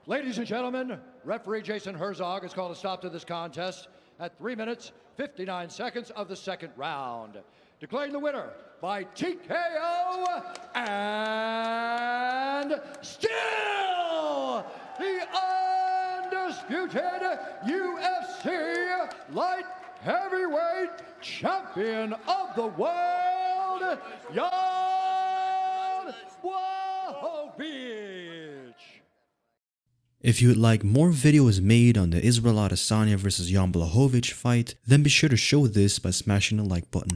Ladies and gentlemen, referee Jason Herzog has called a stop to this contest at 3 minutes, 59 seconds of the second round. Declaring the winner by TKO and still the undisputed UFC light heavyweight champion of the world, Jan Blachowicz. If you would like more videos made on the Israel Adesanya vs Jan Blachowicz fight, then be sure to show this by smashing the like button.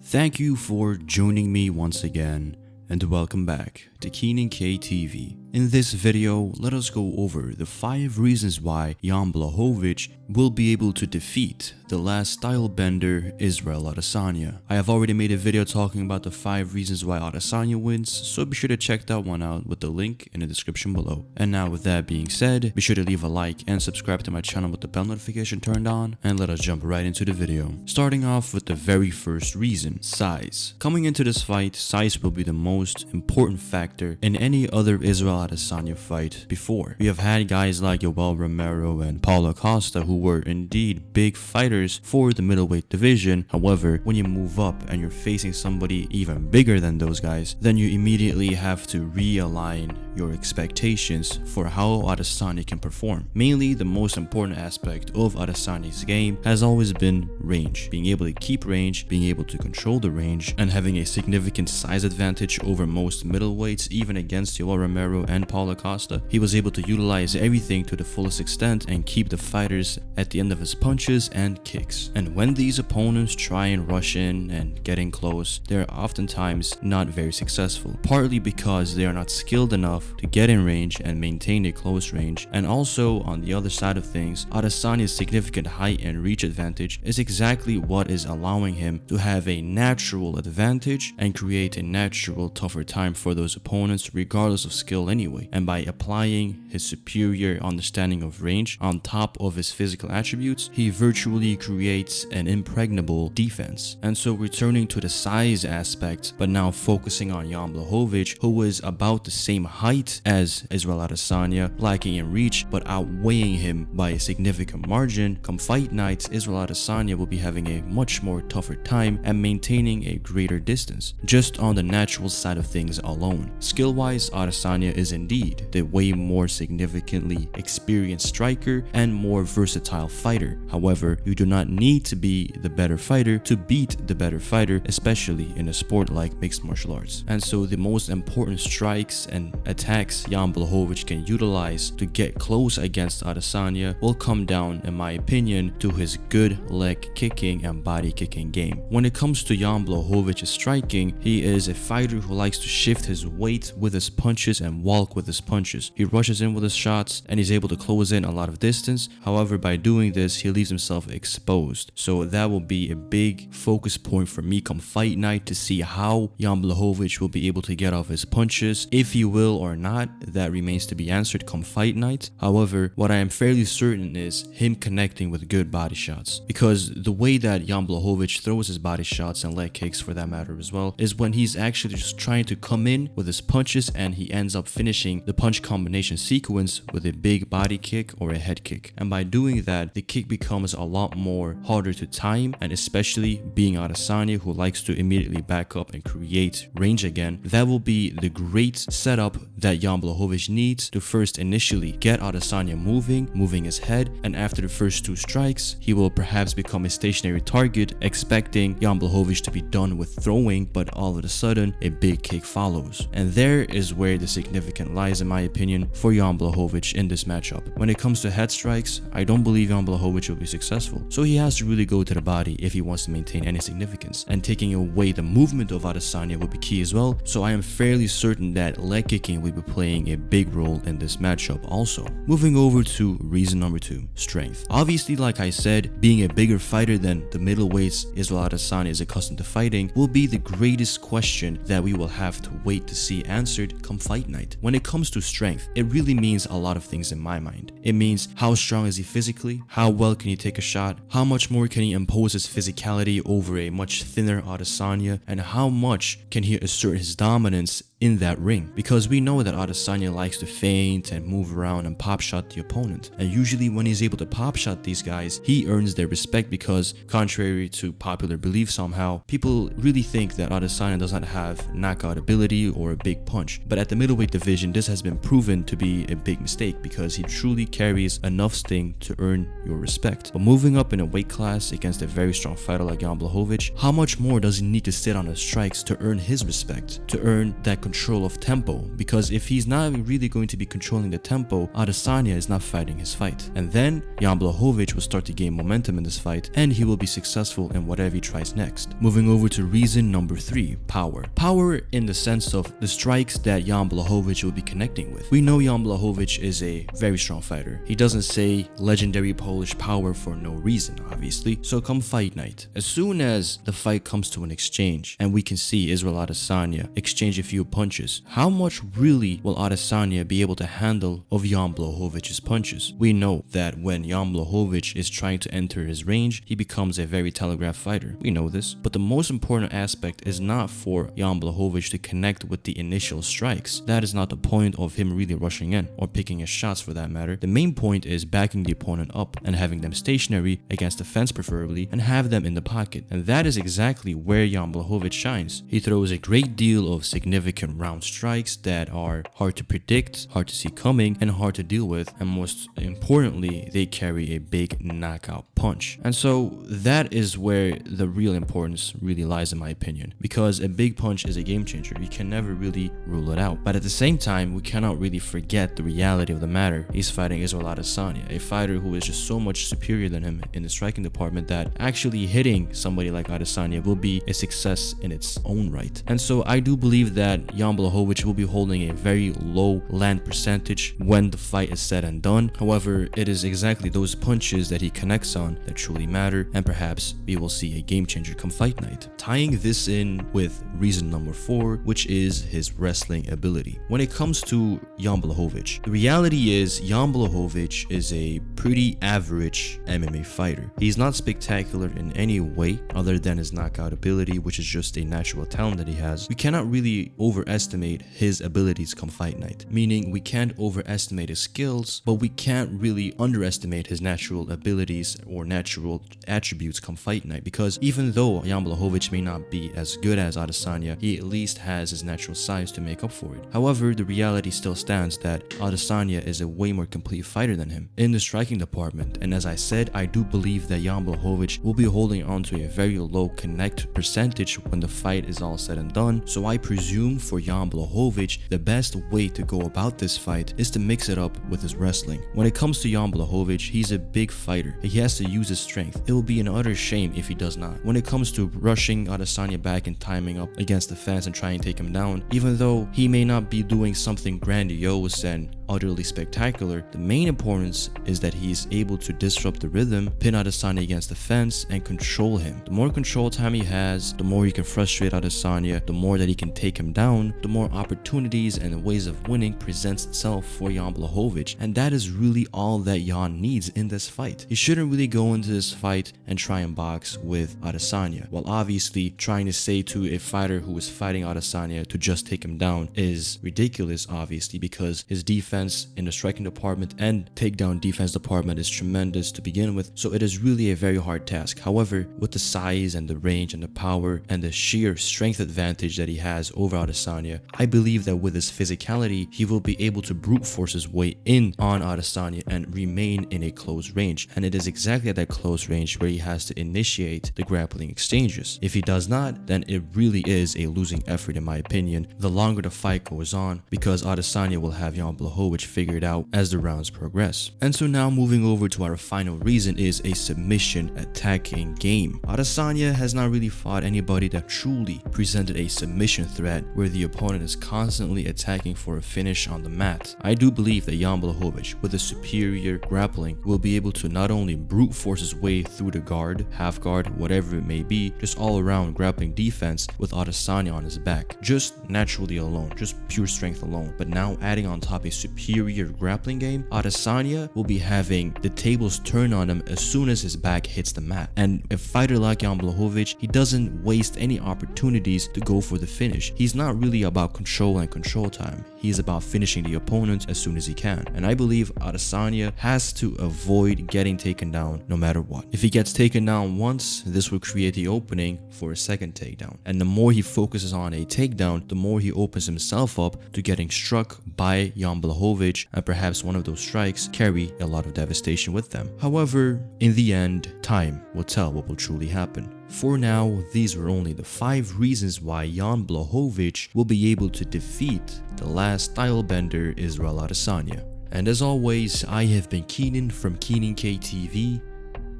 Thank you for joining me once again, and welcome back to Keenan K TV. In this video, let us go over the 5 reasons why Jan Blachowicz will be able to defeat the last style bender Israel Adesanya. I have already made a video talking about the 5 reasons why Adesanya wins, so be sure to check that one out with the link in the description below. And now with that being said, be sure to leave a like and subscribe to my channel with the bell notification turned on, and let us jump right into the video. Starting off with the very first reason, size. Coming into this fight, size will be the most important factor in any other Israel Adesanya fight before. We have had guys like Yoel Romero and Paulo Costa who were indeed big fighters for the middleweight division. However, when you move up and you're facing somebody even bigger than those guys, then you immediately have to realign your expectations for how Adesanya can perform. Mainly, the most important aspect of Adesanya's game has always been range. Being able to keep range, being able to control the range, and having a significant size advantage over most middleweights, even against Yoel Romero and Paulo Costa. He was able to utilize everything to the fullest extent and keep the fighters at the end of his punches and kicks. And when these opponents try and rush in and get in close, they're oftentimes not very successful, partly because they are not skilled enough to get in range and maintain a close range. And also, on the other side of things, Adesanya's significant height and reach advantage is exactly what is allowing him to have a natural advantage and create a natural tougher time for those opponents regardless of skill anyway. And by applying his superior understanding of range on top of his physical attributes, he virtually creates an impregnable defense. And so, returning to the size aspect, but now focusing on Jan Blachowicz, who is about the same height as Israel Adesanya, lacking in reach but outweighing him by a significant margin, come fight nights, Israel Adesanya will be having a much more tougher time and maintaining a greater distance, just on the natural side of things alone. Skill-wise, Adesanya is indeed the way more significantly experienced striker and more versatile fighter. However, you do not need to be the better fighter to beat the better fighter, especially in a sport like mixed martial arts. And so the most important strikes and attacks Jan Blachowicz can utilize to get close against Adesanya will come down, in my opinion, to his good leg kicking and body kicking game. When it comes to Jan Blachowicz's striking, he is a fighter who likes to shift his weight with his punches and walk with his punches. He rushes in with his shots and he's able to close in a lot of distance. However, by doing this, he leaves himself exposed. So that will be a big focus point for me come fight night, to see how Jan Blachowicz will be able to get off his punches. If he will or not, that remains to be answered come fight night. However, what I am fairly certain is him connecting with good body shots, because the way that Jan Blachowicz throws his body shots and leg kicks for that matter as well is when he's actually just trying to come in with his punches and he ends up finishing the punch combination sequence with a big body kick or a head kick. And by doing that, the kick becomes a lot more harder to time, and especially being Adesanya, who likes to immediately back up and create range again, that will be the great setup that Jan Blachowicz needs to first initially get Adesanya moving his head, and after the first 2 strikes, he will perhaps become a stationary target, expecting Jan Blachowicz to be done with throwing, but all of a sudden, a big kick follows. And there is where the significance lies, in my opinion, for Jan Blachowicz in this matchup. When it comes to head strikes, I don't believe Jan Blachowicz will be successful, so he has to really go to the body if he wants to maintain any significance, and taking away the movement of Adesanya will be key as well. So I am fairly certain that leg kicking will be playing a big role in this matchup also. Moving over to reason number 2, strength. Obviously, like I said, being a bigger fighter than the middleweights Israel Adesanya is accustomed to fighting will be the greatest question that we will have to wait to see answered come fight night. When it comes to strength, it really means a lot of things in my mind. It means how strong is he physically, how well can he take a shot, how much more can he impose his physicality over a much thinner Adesanya, and how much can he assert his dominance in that ring, because we know that Adesanya likes to feint and move around and pop shot the opponent. And usually when he's able to pop shot these guys, he earns their respect because, contrary to popular belief somehow, people really think that Adesanya does not have knockout ability or a big punch. But at the middleweight division, this has been proven to be a big mistake because he truly carries enough sting to earn your respect. But moving up in a weight class against a very strong fighter like Jan Blachowicz, how much more does he need to sit on his strikes to earn his respect, to earn that control of tempo? Because if he's not really going to be controlling the tempo, Adesanya is not fighting his fight. And then Jan Blachowicz will start to gain momentum in this fight, and he will be successful in whatever he tries next. Moving over to reason number 3, power. Power in the sense of the strikes that Jan Blachowicz will be connecting with. We know Jan Blachowicz is a very strong fighter. He doesn't say legendary Polish power for no reason, obviously. So come fight night, as soon as the fight comes to an exchange and we can see Israel Adesanya exchange a few punches, how much really will Adesanya be able to handle of Jan Blachowicz's punches? We know that when Jan Blachowicz is trying to enter his range, he becomes a very telegraphed fighter. We know this, but the most important aspect is not for Jan Blachowicz to connect with the initial strikes. That is not the point of him really rushing in or picking his shots for that matter. The main point is backing the opponent up and having them stationary against the fence preferably, and have them in the pocket. And that is exactly where Jan Blachowicz shines. He throws a great deal of significant round strikes that are hard to predict, hard to see coming, and hard to deal with, and most importantly, they carry a big knockout punch. And so that is where the real importance really lies, in my opinion, because a big punch is a game changer. You can never really rule it out. But at the same time, we cannot really forget the reality of the matter. He's fighting Israel Adesanya, a fighter who is just so much superior than him in the striking department that actually hitting somebody like Adesanya will be a success in its own right. And so I do believe that Jan Blachowicz will be holding a very low land percentage when the fight is said and done. However, it is exactly those punches that he connects on that truly matter, and perhaps we will see a game changer come fight night. Tying this in with reason number 4, which is his wrestling ability. When it comes to Jan Blachowicz, the reality is Jan Blachowicz is a pretty average MMA fighter. He's not spectacular in any way other than his knockout ability, which is just a natural talent that he has. We cannot really overestimate his abilities come fight night, meaning we can't overestimate his skills, but we can't really underestimate his natural abilities or natural attributes come fight night, because even though Jan Blachowicz may not be as good as Adesanya, he at least has his natural size to make up for it. However, the reality still stands that Adesanya is a way more complete fighter than him in the striking department, and as I said, I do believe that Jan Blachowicz will be holding on to a very low connect percentage when the fight is all said and done. So I presume for Jan Blachowicz, the best way to go about this fight is to mix it up with his wrestling. When it comes to Jan Blachowicz, he's a big fighter. He has to use his strength. It will be an utter shame if he does not. When it comes to rushing Adesanya back and timing up against the fence and trying to take him down, even though he may not be doing something grandiose and utterly spectacular, the main importance is that he is able to disrupt the rhythm, pin Adesanya against the fence, and control him. The more control time he has, the more he can frustrate Adesanya, the more that he can take him down, the more opportunities and ways of winning presents itself for Jan Blachowicz, and that is really all that Jan needs in this fight. He shouldn't really go into this fight and try and box with Adesanya, while obviously trying to say to a fighter who is fighting Adesanya to just take him down is ridiculous, obviously, because his defense in the striking department and takedown defense department is tremendous to begin with, so it is really a very hard task. However, with the size and the range and the power and the sheer strength advantage that he has over Adesanya, I believe that with his physicality, he will be able to brute force his way in on Adesanya and remain in a close range. And it is exactly at that close range where he has to initiate the grappling exchanges. If he does not, then it really is a losing effort in my opinion, the longer the fight goes on, because Adesanya will have Jan Blachowicz figured out as the rounds progress. And so now moving over to our final reason is a submission attacking game. Adesanya has not really fought anybody that truly presented a submission threat where the opponent is constantly attacking for a finish on the mat. I do believe that Jan Blachowicz, with a superior grappling, will be able to not only brute force his way through the guard, half guard, whatever it may be, just all around grappling defense with Adesanya on his back, just naturally alone, just pure strength alone. But now adding on top a superior grappling game, Adesanya will be having the tables turn on him as soon as his back hits the mat. And a fighter like Jan Blachowicz, he doesn't waste any opportunities to go for the finish. He's not really really about control and control time. He's about finishing the opponent as soon as he can. And I believe Adesanya has to avoid getting taken down no matter what. If he gets taken down once, this will create the opening for a second takedown. And the more he focuses on a takedown, the more he opens himself up to getting struck by Jan Blachowicz, and perhaps one of those strikes carry a lot of devastation with them. However, in the end, time will tell what will truly happen. For now, these were only the 5 reasons why Jan Blachowicz will be able to defeat the last stylebender Israel Adesanya. And as always, I have been Keenan from Keenan KTV,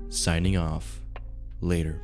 signing off. Later.